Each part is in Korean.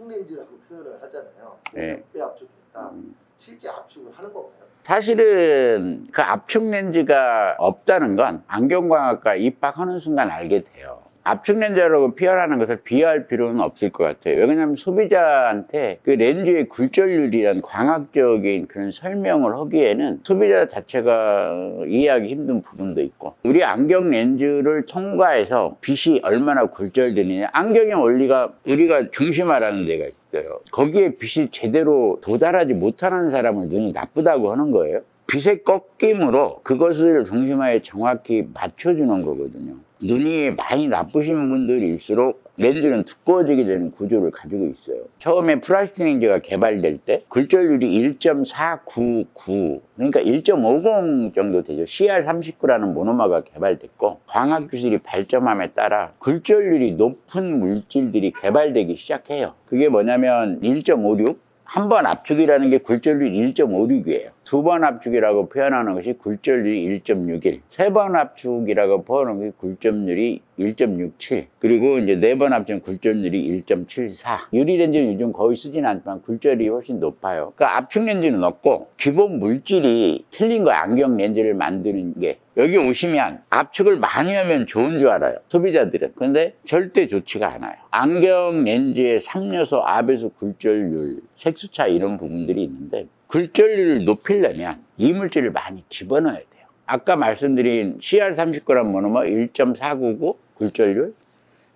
압축 렌즈라고 표현을 하잖아요. 네. 왜 압축했다? 실제 압축을 하는 건가요? 사실은 그 압축 렌즈가 없다는 건 안경광학과 입학하는 순간 알게 돼요. 압축 렌즈라고 표현하는 것을 비하할 필요는 없을 것 같아요. 왜냐하면 소비자한테 그 렌즈의 굴절률이란 광학적인 그런 설명을 하기에는 소비자 자체가 이해하기 힘든 부분도 있고, 우리 안경 렌즈를 통과해서 빛이 얼마나 굴절되느냐, 안경의 원리가 우리가 중심화라는 데가 있어요. 거기에 빛이 제대로 도달하지 못하는 사람은 눈이 나쁘다고 하는 거예요. 빛의 꺾임으로 그것을 중심화에 정확히 맞춰주는 거거든요. 눈이 많이 나쁘신 분들일수록 렌즈는 두꺼워지게 되는 구조를 가지고 있어요. 처음에 플라스틱 렌즈가 개발될 때 굴절률이 1.499, 그러니까 1.50 정도 되죠. CR39라는 모노머가 개발됐고, 광학기술이 발전함에 따라 굴절률이 높은 물질들이 개발되기 시작해요. 그게 뭐냐면 1.56, 한 번 압축이라는 게 굴절률이 1.56이에요. 두 번 압축이라고 표현하는 것이 굴절률이 1.61, 세 번 압축이라고 표현하는 것이 굴절률이 1.67, 그리고 이제 네 번 압축은 굴절률이 1.74. 유리 렌즈는 요즘 거의 쓰진 않지만 굴절이 훨씬 높아요. 그러니까 압축 렌즈는 없고 기본 물질이 틀린 거야. 안경 렌즈를 만드는 게. 여기 오시면 압축을 많이 하면 좋은 줄 알아요, 소비자들은. 근데 절대 좋지가 않아요. 안경 렌즈의 3요소, 압에서 굴절률, 색수차 이런 부분들이 있는데, 굴절률을 높이려면 이물질을 많이 집어넣어야 돼요. 아까 말씀드린 CR39란 모노머 1.499 굴절률,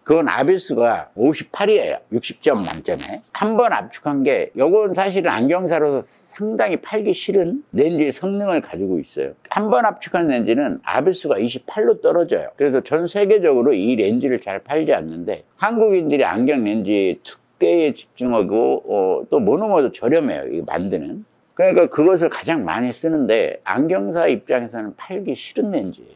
그건 압일수가 58이에요. 60점 만점에. 한 번 압축한 게, 요건 사실은 안경사로서 상당히 팔기 싫은 렌즈의 성능을 가지고 있어요. 한 번 압축한 렌즈는 압일수가 28로 떨어져요. 그래서 전 세계적으로 이 렌즈를 잘 팔지 않는데, 한국인들이 안경 렌즈의 두께에 집중하고 또 모노머도 저렴해요, 이거 만드는. 그러니까 그것을 가장 많이 쓰는데, 안경사 입장에서는 팔기 싫은 렌즈예요.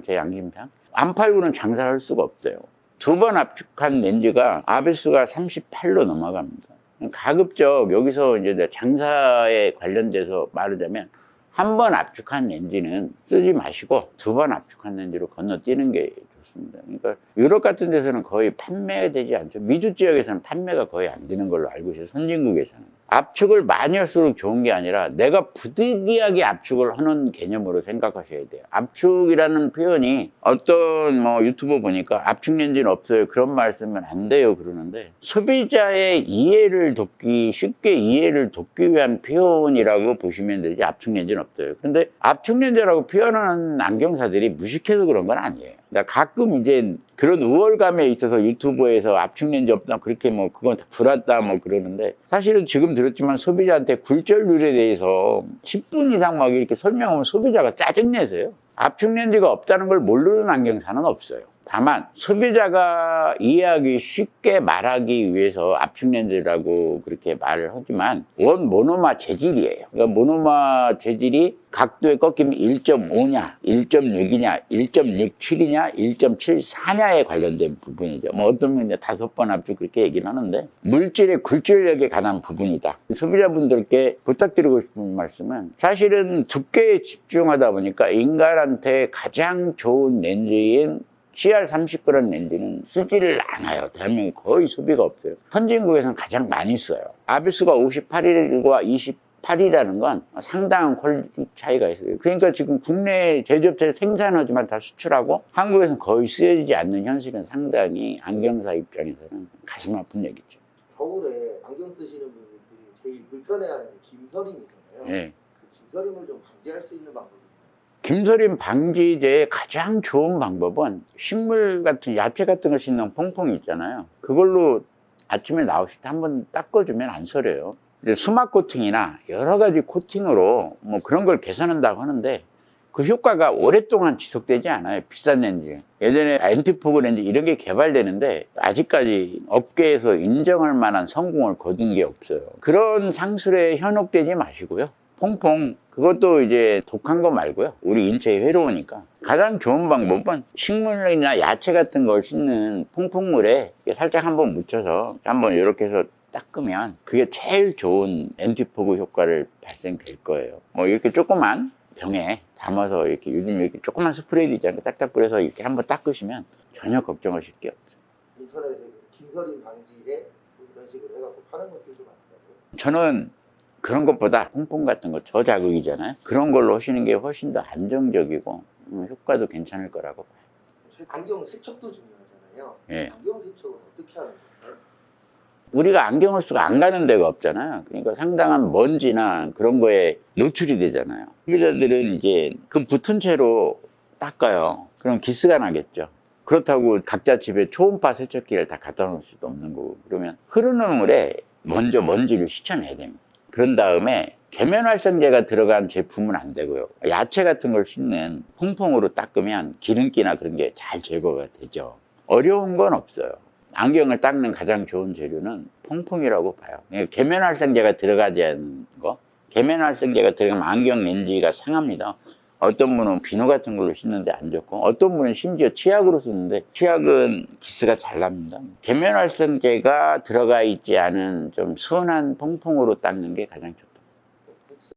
제 양심상. 안 팔고는 장사를 할 수가 없어요. 두 번 압축한 렌즈가 압일수가 38로 넘어갑니다. 가급적 여기서 이제 장사에 관련돼서 말하자면, 한 번 압축한 렌즈는 쓰지 마시고 두 번 압축한 렌즈로 건너뛰는 게 좋습니다. 그러니까 유럽 같은 데서는 거의 판매되지 않죠. 미주 지역에서는 판매가 거의 안 되는 걸로 알고 있어요, 선진국에서는. 압축을 많이 할수록 좋은 게 아니라 내가 부득이하게 압축을 하는 개념으로 생각하셔야 돼요. 압축이라는 표현이 어떤 유튜브 보니까 압축 렌즈는 없어요, 그런 말 쓰면 안 돼요 그러는데, 소비자의 이해를 돕기, 쉽게 이해를 돕기 위한 표현이라고 보시면 되지, 압축 렌즈는 없어요. 근데 압축 렌즈라고 표현하는 안경사들이 무식해서 그런 건 아니에요. 가끔 이제 그런 우월감에 있어서 유튜브에서 압축 렌즈 없다, 그렇게 그건 다 불왔다 그러는데, 사실은 지금 들었지만 소비자한테 굴절률에 대해서 10분 이상 이렇게 설명하면 소비자가 짜증내세요. 압축 렌즈가 없다는 걸 모르는 안경사는 없어요. 다만 소비자가 이해하기 쉽게 말하기 위해서 압축 렌즈라고 그렇게 말을 하지만 원 모노머 재질이에요. 그러니까 모노머 재질이 각도의 꺾임이 1.5냐, 1.6이냐, 1.67이냐, 1.74냐에 관련된 부분이죠. 어떤 분이 5번 압축 그렇게 얘기는 하는데, 물질의 굴절력에 관한 부분이다. 소비자분들께 부탁드리고 싶은 말씀은, 사실은 두께에 집중하다 보니까 인간한테 가장 좋은 렌즈인 CR39라는 렌즈는 쓰지를 않아요. 대한민국에 거의 소비가 없어요. 선진국에서는 가장 많이 써요. 압일수가 58일과 28이라는 건 상당한 퀄리티 차이가 있어요. 그러니까 지금 국내 제조업체를 생산하지만 다 수출하고 한국에서는 거의 쓰여지지 않는 현실은 상당히 안경사 입장에서는 가슴 아픈 얘기죠. 겨울에 안경 쓰시는 분들이 제일 불편해하는 게 김서림이잖아요. 네. 그 김서림을 좀 방지할 수 있는 방법이, 김서림 방지제의 가장 좋은 방법은 식물 같은, 야채 같은 거 씻는 퐁퐁 있잖아요. 그걸로 아침에 나오실 때 한번 닦아주면 안 서려요. 수막 코팅이나 여러 가지 코팅으로 그런 걸 개선한다고 하는데, 그 효과가 오랫동안 지속되지 않아요, 비싼 렌즈. 예전에 엔티포그 렌즈 이런 게 개발되는데 아직까지 업계에서 인정할 만한 성공을 거둔 게 없어요. 그런 상술에 현혹되지 마시고요. 퐁퐁, 그것도 이제 독한 거 말고요, 우리 인체에 해로우니까 가장 좋은 방법은 식물이나 야채 같은 걸 씻는 퐁퐁물에 살짝 한번 묻혀서 한번 이렇게 해서 닦으면 그게 제일 좋은 엔티포그 효과를 발생될 거예요. 이렇게 조그만 병에 담아서 이렇게, 요즘 이렇게 조그만 스프레이 있잖아요, 딱딱 뿌려서 이렇게 한번 닦으시면 전혀 걱정하실 게 없어요. 인터넷에 김서림 방지에 그런 식으로 해갖고 파는 것들도 많더라고요. 저는 그런 것보다 퐁퐁 같은 거 저자극이잖아요. 그런 걸로 하시는 게 훨씬 더 안정적이고 효과도 괜찮을 거라고 봐요. 안경 세척도 중요하잖아요. 예. 안경 세척은 어떻게 하는 건가요? 우리가 안경을 쓰고 안 가는 데가 없잖아요. 그러니까 상당한 먼지나 그런 거에 노출이 되잖아요. 소비자들은 이제 그 붙은 채로 닦아요. 그럼 기스가 나겠죠. 그렇다고 각자 집에 초음파 세척기를 다 갖다 놓을 수도 없는 거고, 그러면 흐르는 물에 먼저 먼지를 씻어내야 됩니다. 그런 다음에 계면활성제가 들어간 제품은 안 되고요. 야채 같은 걸 씻는 퐁퐁으로 닦으면 기름기나 그런 게 잘 제거가 되죠. 어려운 건 없어요. 안경을 닦는 가장 좋은 재료는 퐁퐁이라고 봐요. 계면활성제가 들어가지 않은 거. 계면활성제가 들어가면 안경 렌즈가 상합니다. 어떤 분은 비누 같은 걸로 씻는데 안 좋고, 어떤 분은 심지어 치약으로 쓰는데 치약은 기스가 잘 납니다. 계면활성제가 들어가 있지 않은 좀 순한 퐁퐁으로 닦는 게 가장 좋다.